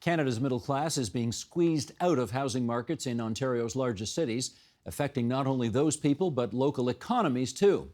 Canada's middle class is being squeezed out of housing markets in Ontario's largest cities, affecting not only those people but local economies too.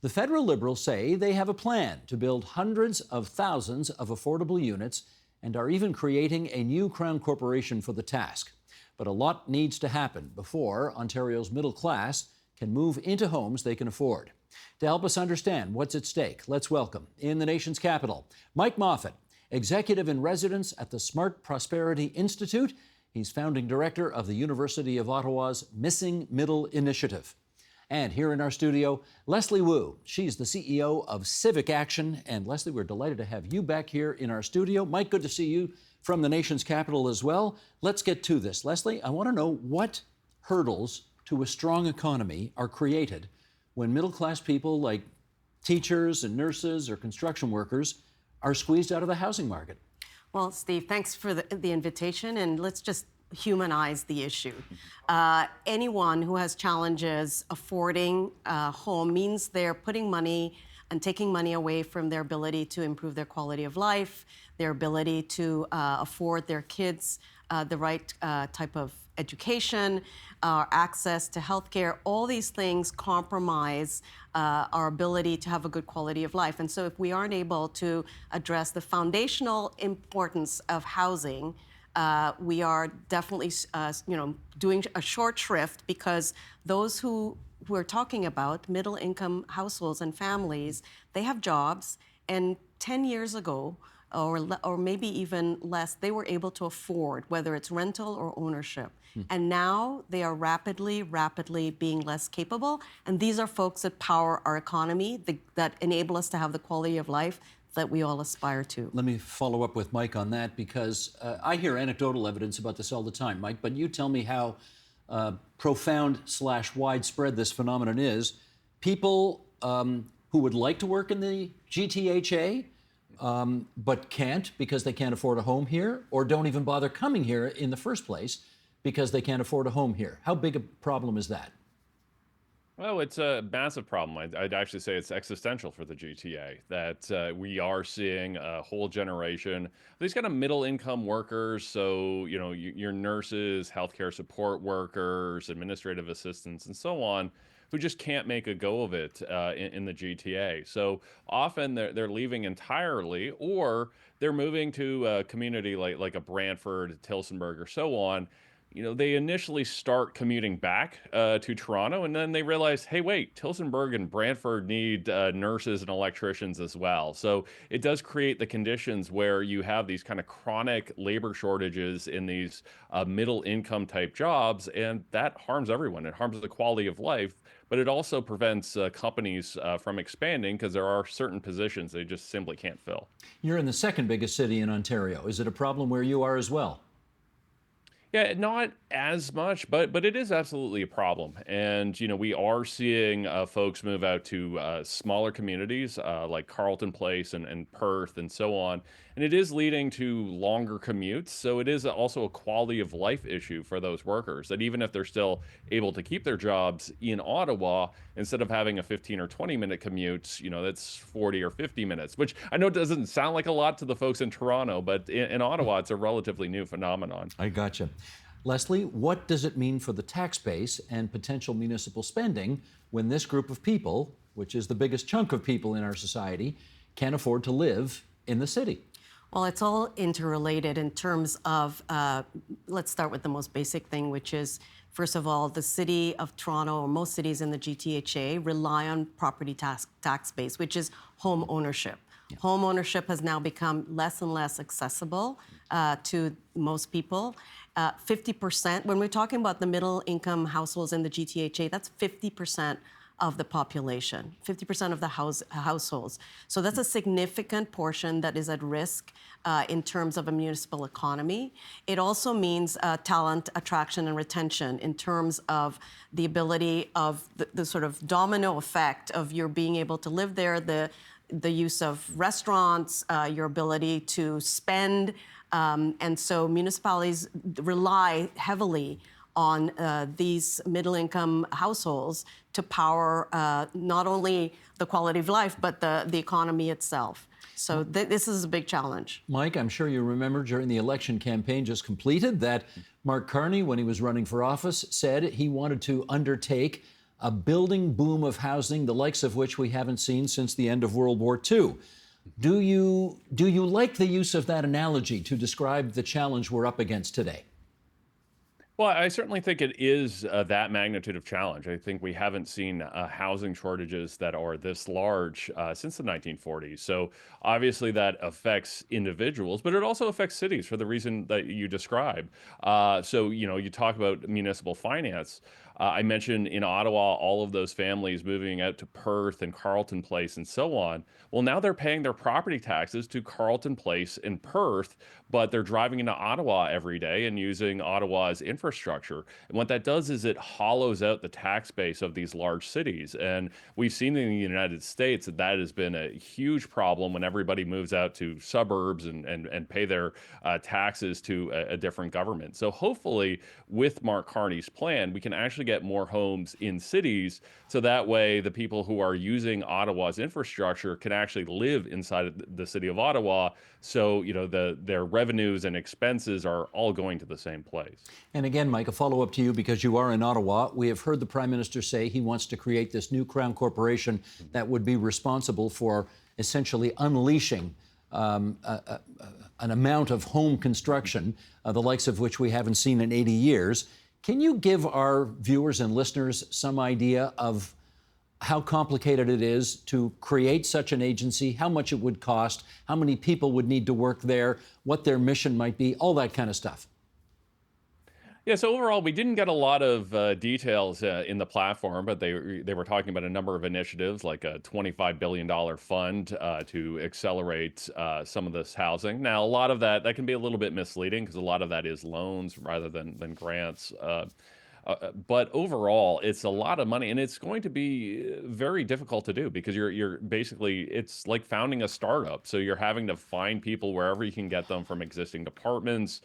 The federal Liberals say they have a plan to build hundreds of thousands of affordable units and are even creating a new Crown corporation for the task. But a lot needs to happen before Ontario's middle class can move into homes they can afford. To help us understand what's at stake, let's welcome, in the nation's capital, Mike Moffatt, Executive in Residence at the Smart Prosperity Institute. He's founding director of the University of Ottawa's Missing Middle Initiative. And here in our studio, Leslie Wu. She's the CEO of CivicAction. And Leslie, we're delighted to have you back here in our studio. Mike, good to see you from the nation's capital as well. Let's get to this. Leslie, I want to know what hurdles to a strong economy are created when middle-class people like teachers and nurses or construction workers are squeezed out of the housing market. Well, Steve, thanks for the invitation, and let's just humanize the issue. Anyone who has challenges affording a home means they're putting money and taking money away from their ability to improve their quality of life, their ability to afford their kids the right type of education, access to healthcare. All these things compromise our ability to have a good quality of life. And so if we aren't able to address the foundational importance of housing, we are definitely doing a short shrift, because those who we're talking about, middle-income households and families, they have jobs, and 10 years ago, or maybe even less, they were able to afford, whether it's rental or ownership. And now they are rapidly being less capable. And these are folks that power our economy, that enable us to have the quality of life that we all aspire to. Let me follow up with Mike on that, because I hear anecdotal evidence about this all the time, Mike, but you tell me how profound/widespread this phenomenon is. People who would like to work in the GTHA, but can't because they can't afford a home here, or don't even bother coming here in the first place because they can't afford a home here. How big a problem is that? Well, it's a massive problem. I'd actually say it's existential for the GTA, that we are seeing a whole generation of these kind of middle-income workers. So, your nurses, healthcare support workers, administrative assistants, and so on, who just can't make a go of it in the GTA. So often they're leaving entirely, or they're moving to a community like a Brantford, Tillsonburg, or so on. They initially start commuting back to Toronto, and then they realize, hey, wait, Tillsonburg and Brantford need nurses and electricians as well. So it does create the conditions where you have these kind of chronic labor shortages in these middle income type jobs, and that harms everyone. It harms the quality of life, but it also prevents companies from expanding, because there are certain positions they just simply can't fill. You're in the second biggest city in Ontario. Is it a problem where you are as well? Yeah, not as much, but it is absolutely a problem. And, we are seeing folks move out to smaller communities like Carleton Place and Perth and so on. And it is leading to longer commutes. So it is also a quality of life issue for those workers, that even if they're still able to keep their jobs in Ottawa, instead of having a 15 or 20-minute commute, that's 40 or 50 minutes, which I know doesn't sound like a lot to the folks in Toronto, but in Ottawa, it's a relatively new phenomenon. I gotcha. Leslie, what does it mean for the tax base and potential municipal spending when this group of people, which is the biggest chunk of people in our society, can't afford to live in the city? Well, it's all interrelated in terms of, let's start with the most basic thing, which is, first of all, the city of Toronto, or most cities in the GTHA, rely on property tax base, which is home ownership. Yeah. Home ownership has now become less and less accessible to most people. 50%, when we're talking about the middle income households in the GTHA, that's 50% of the population, 50% of the households. So that's a significant portion that is at risk in terms of a municipal economy. It also means talent attraction and retention in terms of the ability of the sort of domino effect of your being able to live there, the use of restaurants, your ability to spend. And so municipalities rely heavily on these middle-income households to power not only the quality of life, but the economy itself. So this is a big challenge. Mike, I'm sure you remember during the election campaign just completed that Mark Carney, when he was running for office, said he wanted to undertake a building boom of housing, the likes of which we haven't seen since the end of World War II. Do you like the use of that analogy to describe the challenge we're up against today? Well, I certainly think it is that magnitude of challenge. I think we haven't seen housing shortages that are this large since the 1940s. So obviously that affects individuals, but it also affects cities for the reason that you described. So, you talk about municipal finance. I mentioned in Ottawa, all of those families moving out to Perth and Carleton Place and so on. Well, now they're paying their property taxes to Carleton Place and Perth, but they're driving into Ottawa every day and using Ottawa's infrastructure. And what that does is it hollows out the tax base of these large cities. And we've seen in the United States that that has been a huge problem when everybody moves out to suburbs and pay their taxes to a different government. So hopefully with Mark Carney's plan, we can actually get more homes in cities, so that way the people who are using Ottawa's infrastructure can actually live inside of the city of Ottawa. So their revenues and expenses are all going to the same place. And again, Mike, a follow-up to you because you are in Ottawa. We have heard the Prime Minister say he wants to create this new Crown Corporation that would be responsible for essentially unleashing an amount of home construction, the likes of which we haven't seen in 80 years. Can you give our viewers and listeners some idea of how complicated it is to create such an agency, how much it would cost, how many people would need to work there, what their mission might be, all that kind of stuff? Yeah, so overall, we didn't get a lot of details in the platform, but they were talking about a number of initiatives, like a $25 billion fund to accelerate some of this housing. Now, a lot of that can be a little bit misleading because a lot of that is loans rather than grants. But overall, it's a lot of money, and it's going to be very difficult to do because you're basically, it's like founding a startup. So you're having to find people wherever you can get them from existing departments,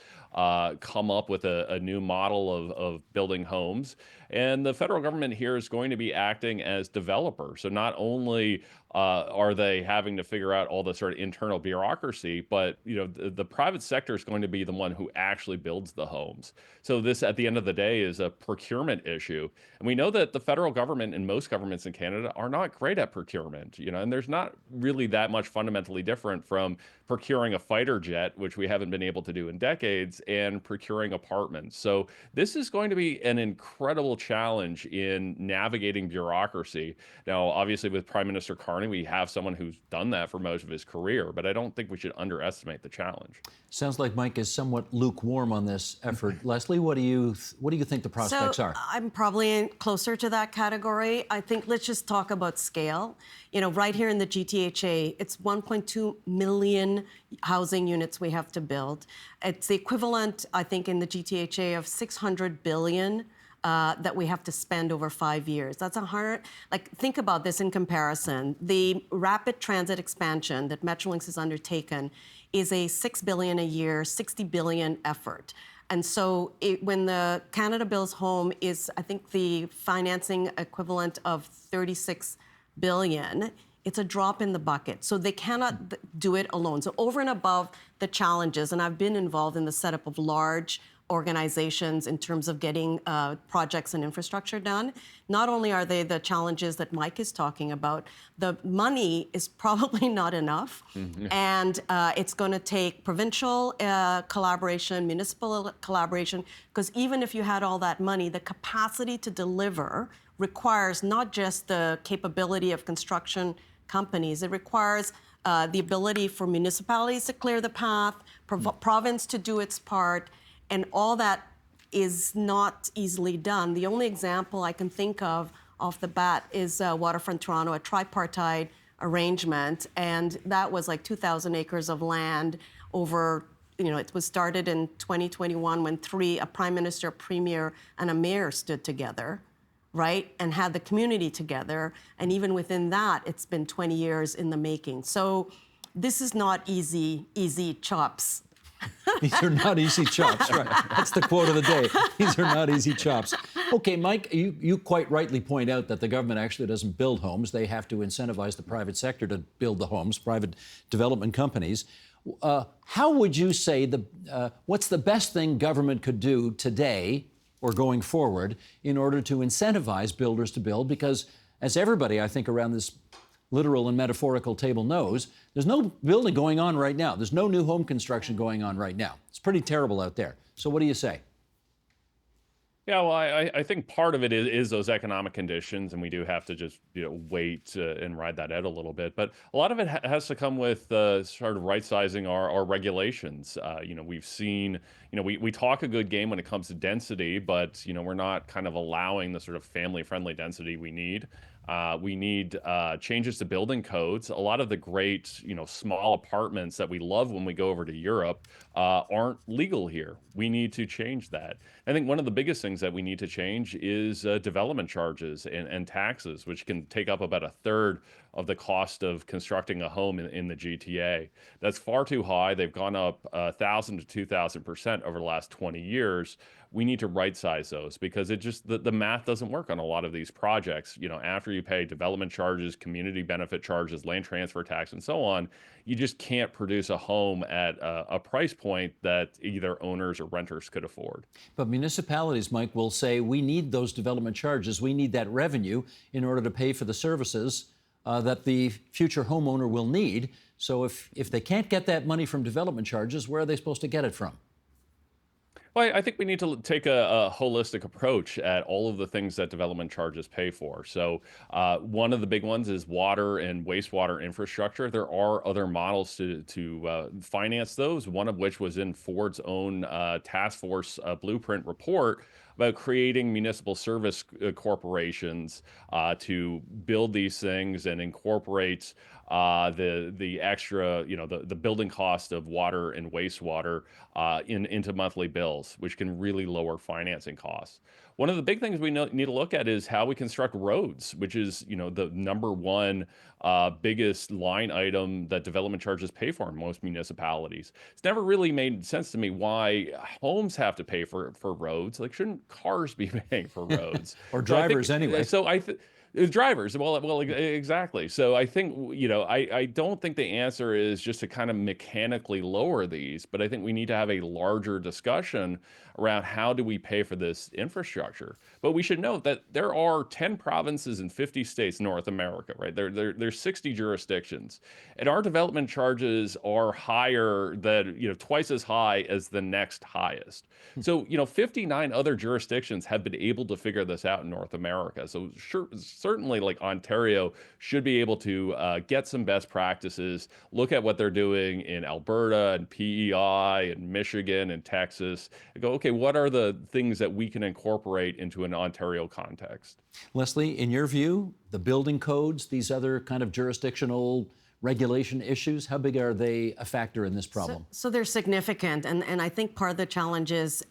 come up with a new model of building homes. And the federal government here is going to be acting as developer. So not only are they having to figure out all the sort of internal bureaucracy, but the private sector is going to be the one who actually builds the homes. So this, at the end of the day, is a procurement issue. And we know that the federal government and most governments in Canada are not great at procurement, and there's not really that much fundamentally different from procuring a fighter jet, which we haven't been able to do in decades, and procuring apartments. So this is going to be an incredible challenge in navigating bureaucracy. Now, obviously, with Prime Minister Carney, we have someone who's done that for most of his career, but I don't think we should underestimate the challenge. Sounds like Mike is somewhat lukewarm on this effort. Leslie, what do you think the prospects are? I'm probably closer to that category. I think let's just talk about scale. Right here in the GTHA, it's 1.2 million housing units we have to build. It's the equivalent, I think, in the GTHA of 600 billion that we have to spend over 5 years. That's think about this in comparison. The rapid transit expansion that Metrolinx has undertaken is a $6 billion a year, $60 billion effort. And so when the Canada Builds Home is, I think, the financing equivalent of $36 billion, it's a drop in the bucket. So they cannot do it alone. So over and above the challenges, and I've been involved in the setup of large organizations in terms of getting projects and infrastructure done. Not only are they the challenges that Mike is talking about, the money is probably not enough. Mm-hmm. And it's going to take provincial collaboration, municipal collaboration, because even if you had all that money, the capacity to deliver requires not just the capability of construction companies, it requires the ability for municipalities to clear the path, province to do its part, and all that is not easily done. The only example I can think of off the bat is Waterfront Toronto, a tripartite arrangement, and that was like 2,000 acres of land over, it was started in 2021 when a prime minister, a premier, and a mayor stood together, right, and had the community together. And even within that, it's been 20 years in the making. So this is not easy chops. These are not easy chops, right? That's the quote of the day. These are not easy chops. Okay, Mike, you quite rightly point out that the government actually doesn't build homes. They have to incentivize the private sector to build the homes, private development companies. How would you say what's the best thing government could do today or going forward in order to incentivize builders to build? Because as everybody, I think, around this literal and metaphorical table knows, there's no building going on right now. There's no new home construction going on right now. It's pretty terrible out there. So what do you say? Yeah, well, I think part of it is those economic conditions, and we do have to just wait and ride that out a little bit. But a lot of it has to come with sort of right sizing our regulations. We've seen, we talk a good game when it comes to density, but we're not kind of allowing the sort of family friendly density we need. We need changes to building codes. A lot of the great, small apartments that we love when we go over to Europe aren't legal here. We need to change that. I think one of the biggest things that we need to change is development charges and taxes, which can take up about a third of the cost of constructing a home in the GTA. That's far too high. They've gone up 1,000 to 2,000% over the last 20 years. We need to right size those because it just the math doesn't work on a lot of these projects. After you pay development charges, community benefit charges, land transfer tax, and so on, you just can't produce a home at a price point that either owners or renters could afford. But municipalities, Mike, will say we need those development charges. We need that revenue in order to pay for the services that the future homeowner will need. So if they can't get that money from development charges, where are they supposed to get it from? Well, I think we need to take a holistic approach at all of the things that development charges pay for. So one of the big ones is water and wastewater infrastructure. There are other models to finance those, one of which was in Ford's own task force blueprint report about creating municipal service corporations to build these things and incorporate the extra, the building cost of water and wastewater into monthly bills, which can really lower financing costs. One of the big things we need to look at is how we construct roads, which is, the number one biggest line item that development charges pay for in most municipalities. It's never really made sense to me why homes have to pay for roads. Like, shouldn't cars be paying for roads? Or drivers anyway. So drivers, well, exactly. So I think, I don't think the answer is just to kind of mechanically lower these, but I think we need to have a larger discussion around how do we pay for this infrastructure. But we should note that there are 10 provinces and 50 states in North America, right? There's 60 jurisdictions, and our development charges are higher than, twice as high as the next highest. So, 59 other jurisdictions have been able to figure this out in North America. So certainly, like, Ontario should be able to get some best practices, look at what they're doing in Alberta and PEI and Michigan and Texas, and go, okay, what are the things that we can incorporate into an Ontario context? Leslie, in your view, the building codes, these other kind of jurisdictional regulation issues, how big are they a factor in this problem? So they're significant, and I think part of the challenge is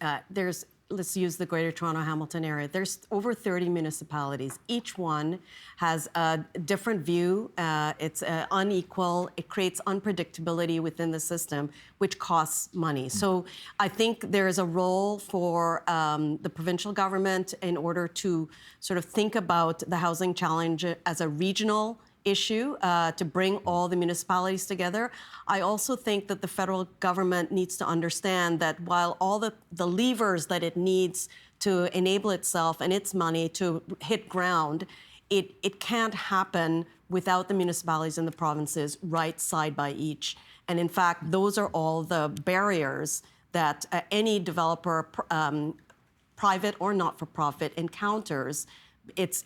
let's use the Greater Toronto Hamilton area. There's over 30 municipalities. Each one has a different view. It's unequal. It creates unpredictability within the system, which costs money. So I think there is a role for the provincial government in order to sort of think about the housing challenge as a regional issue to bring all the municipalities together. I also think that the federal government needs to understand that while all the levers that it needs to enable itself and its money to hit ground, it can't happen without the municipalities and the provinces right side by each. And in fact, those are all the barriers that any developer, private or not-for-profit, encounters. It's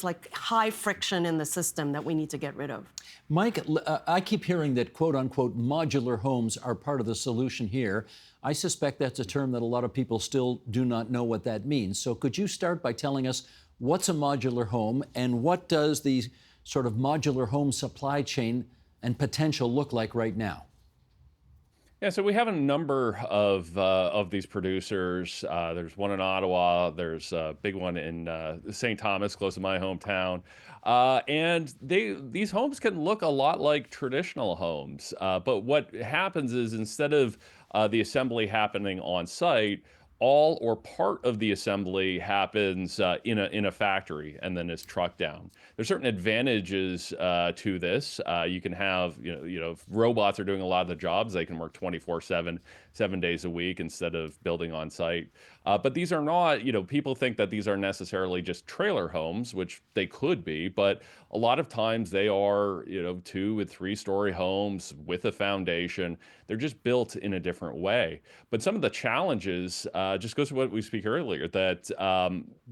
like high friction in the system that we need to get rid of. Mike, I keep hearing that quote-unquote modular homes are part of the solution here. I suspect that's a term that a lot of people still do not know what that means. So could you start by telling us what's a modular home and what does the sort of modular home supply chain and potential look like right now? Yeah, so we have a number of these producers. There's one in Ottawa. There's a big one in St. Thomas, close to my hometown. And these homes can look a lot like traditional homes. But what happens is instead of the assembly happening on site, all or part of the assembly happens in a factory and then is trucked down. There's certain advantages to this. You can have if robots are doing a lot of the jobs, they can work 24/7, 7 days a week instead of building on site. But these are not, people think that these are necessarily just trailer homes, which they could be, but a lot of times they are, 2 and 3 story homes with a foundation. They're just built in a different way. But some of the challenges just goes to what we speak earlier, that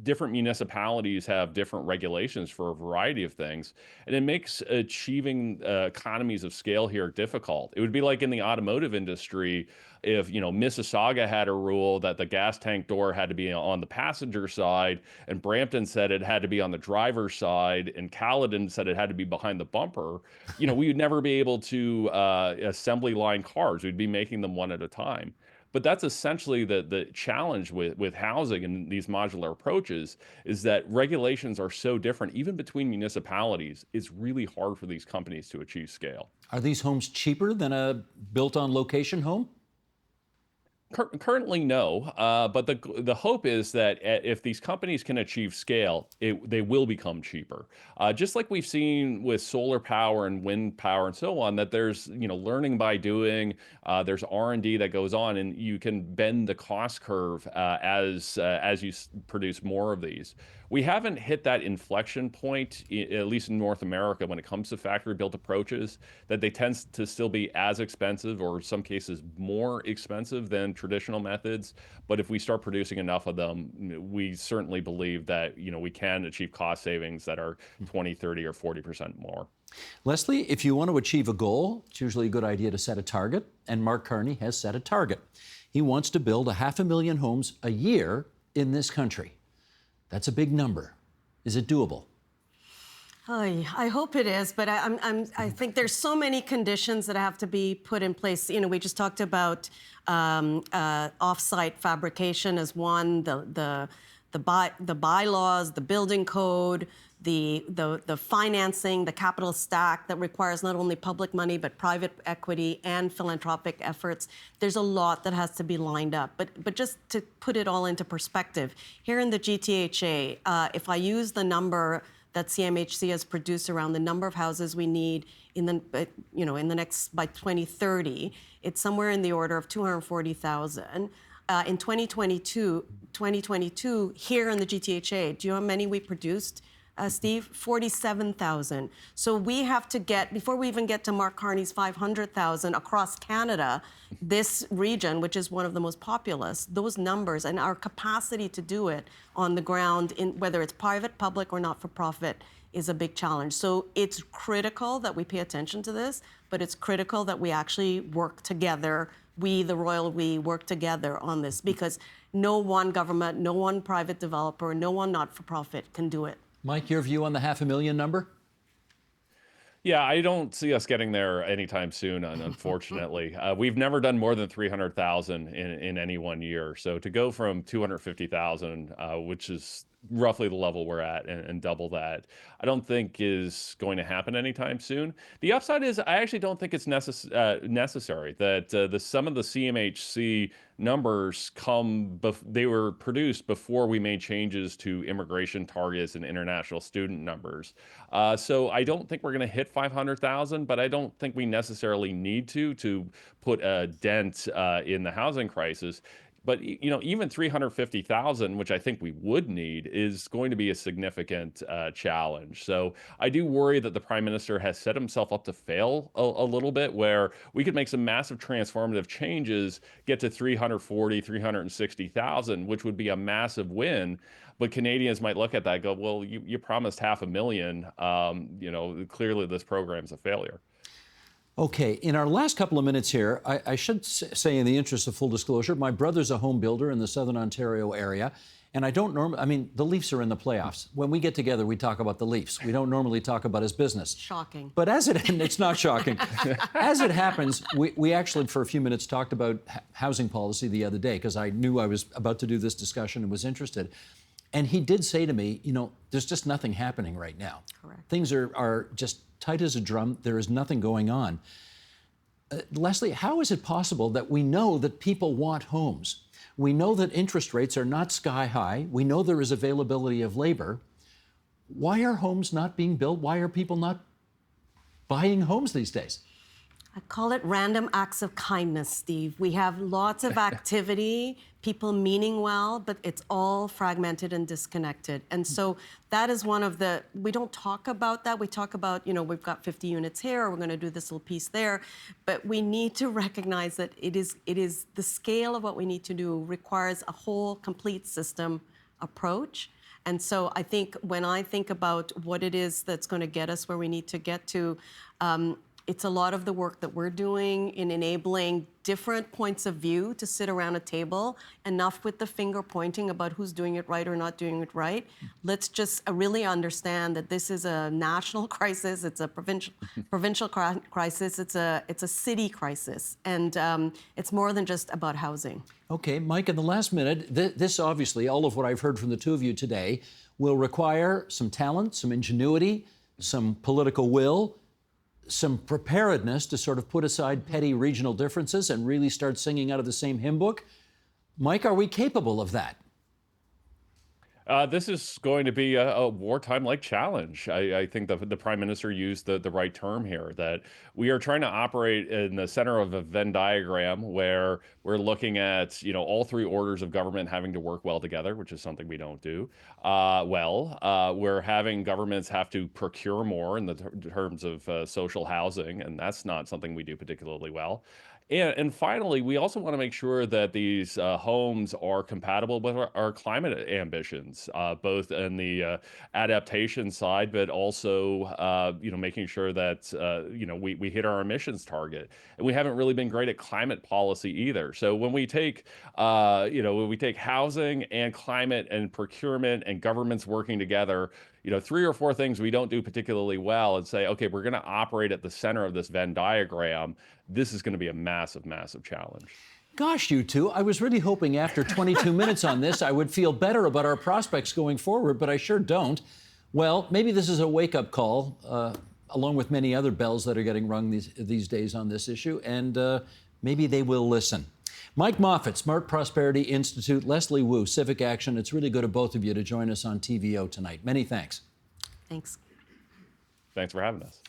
different municipalities have different regulations for a variety of things, and it makes achieving economies of scale here difficult. It would be like in the automotive industry if Mississauga had a rule that the gas tank door had to be on the passenger side, and Brampton said it had to be on the driver's side, and Caledon said it had to be behind the bumper. We would never be able to assembly line cars. We'd be making them one at a time. But that's essentially the challenge with housing and these modular approaches, is that regulations are so different, even between municipalities. It's really hard for these companies to achieve scale. Are these homes cheaper than a built-on-location home? Currently, no. But the hope is that if these companies can achieve scale, they will become cheaper. Just like we've seen with solar power and wind power and so on, that there's learning by doing. There's R&D that goes on, and you can bend the cost curve as you produce more of these. We haven't hit that inflection point, at least in North America, when it comes to factory-built approaches, that they tend to still be as expensive, or in some cases more expensive, than traditional methods. But if we start producing enough of them, we certainly believe that we can achieve cost savings that are 20, 30, or 40% more. Leslie, if you want to achieve a goal, it's usually a good idea to set a target, and Mark Carney has set a target. He wants to build 500,000 homes a year in this country. That's a big number. Is it doable? I hope it is, but I think there's so many conditions that have to be put in place. We just talked about off-site fabrication as one, the bylaws, the building code, the financing, the capital stack that requires not only public money but private equity and philanthropic efforts. There's a lot that has to be lined up. But just to put it all into perspective, here in the GTHA, if I use the number that CMHC has produced around the number of houses we need in the next by 2030, it's somewhere in the order of 240,000. In 2022, here in the GTHA, do you know how many we produced, Steve? 47,000. So we have to before we even get to Mark Carney's 500,000 across Canada, this region, which is one of the most populous, those numbers and our capacity to do it on the ground, whether it's private, public, or not-for-profit, is a big challenge. So it's critical that we pay attention to this, but it's critical that we actually work together. We, the royal we, work together on this, because no one government, no one private developer, no one not-for-profit can do it. Mike, your view on the 500,000 number? Yeah, I don't see us getting there anytime soon, unfortunately. We've never done more than 300,000 in any one year. So to go from 250,000, which is roughly the level we're at, and double that, I don't think is going to happen anytime soon. The upside is I actually don't think it's necessary. That some of the CMHC numbers they were produced before we made changes to immigration targets and international student numbers. So I don't think we're going to hit 500,000, but I don't think we necessarily need to put a dent in the housing crisis. But even 350,000, which I think we would need, is going to be a significant challenge. So I do worry that the Prime Minister has set himself up to fail a little bit, where we could make some massive transformative changes, get to 340, 360,000, which would be a massive win. But Canadians might look at that and go, well, you promised 500,000. Clearly this program's a failure. Okay, in our last couple of minutes here, I should say, in the interest of full disclosure, my brother's a home builder in the Southern Ontario area, And I don't normally, I mean, the Leafs are in the playoffs. When we get together, we talk about the Leafs. We don't normally talk about his business. Shocking. But and it's not shocking. As it happens, we actually, for a few minutes, talked about housing policy the other day, because I knew I was about to do this discussion and was interested. And he did say to me, there's just nothing happening right now. Correct. Things are just tight as a drum. There is nothing going on. Leslie, how is it possible that we know that people want homes? We know that interest rates are not sky high. We know there is availability of labor. Why are homes not being built? Why are people not buying homes these days? I call it random acts of kindness, Steve. We have lots of activity, people meaning well, but it's all fragmented and disconnected. And so that is one of we don't talk about that. We talk about, we've got 50 units here, or we're going to do this little piece there. But we need to recognize that it is the scale of what we need to do requires a whole complete system approach. And so I think when I think about what it is that's going to get us where we need to get to, it's a lot of the work that we're doing in enabling different points of view to sit around a table, enough with the finger pointing about who's doing it right or not doing it right. Let's just really understand that this is a national crisis, it's a provincial crisis, it's a city crisis, and it's more than just about housing. Okay, Mike, in the last minute, this obviously, all of what I've heard from the two of you today, will require some talent, some ingenuity, some political will, some preparedness to sort of put aside petty regional differences and really start singing out of the same hymn book. Mike, are we capable of that? This is going to be a wartime-like challenge. I think the Prime Minister used the right term here, that we are trying to operate in the center of a Venn diagram where we're looking at, all three orders of government having to work well together, which is something we don't do we're having governments have to procure more in the terms of social housing, and that's not something we do particularly well. And finally, we also want to make sure that these homes are compatible with our climate ambitions, both in the adaptation side, but also, making sure that, we hit our emissions target. And we haven't really been great at climate policy either. So when we take, housing and climate and procurement and governments working together, 3 or 4 things we don't do particularly well, and say, okay, we're going to operate at the center of this Venn diagram. This is going to be a massive, massive challenge. Gosh, you two, I was really hoping after 22 minutes on this, I would feel better about our prospects going forward, but I sure don't. Well, maybe this is a wake-up call, along with many other bells that are getting rung these days on this issue, and maybe they will listen. Mike Moffatt, Smart Prosperity Institute, Leslie Wu, CivicAction. It's really good of both of you to join us on TVO tonight. Many thanks. Thanks. Thanks for having us.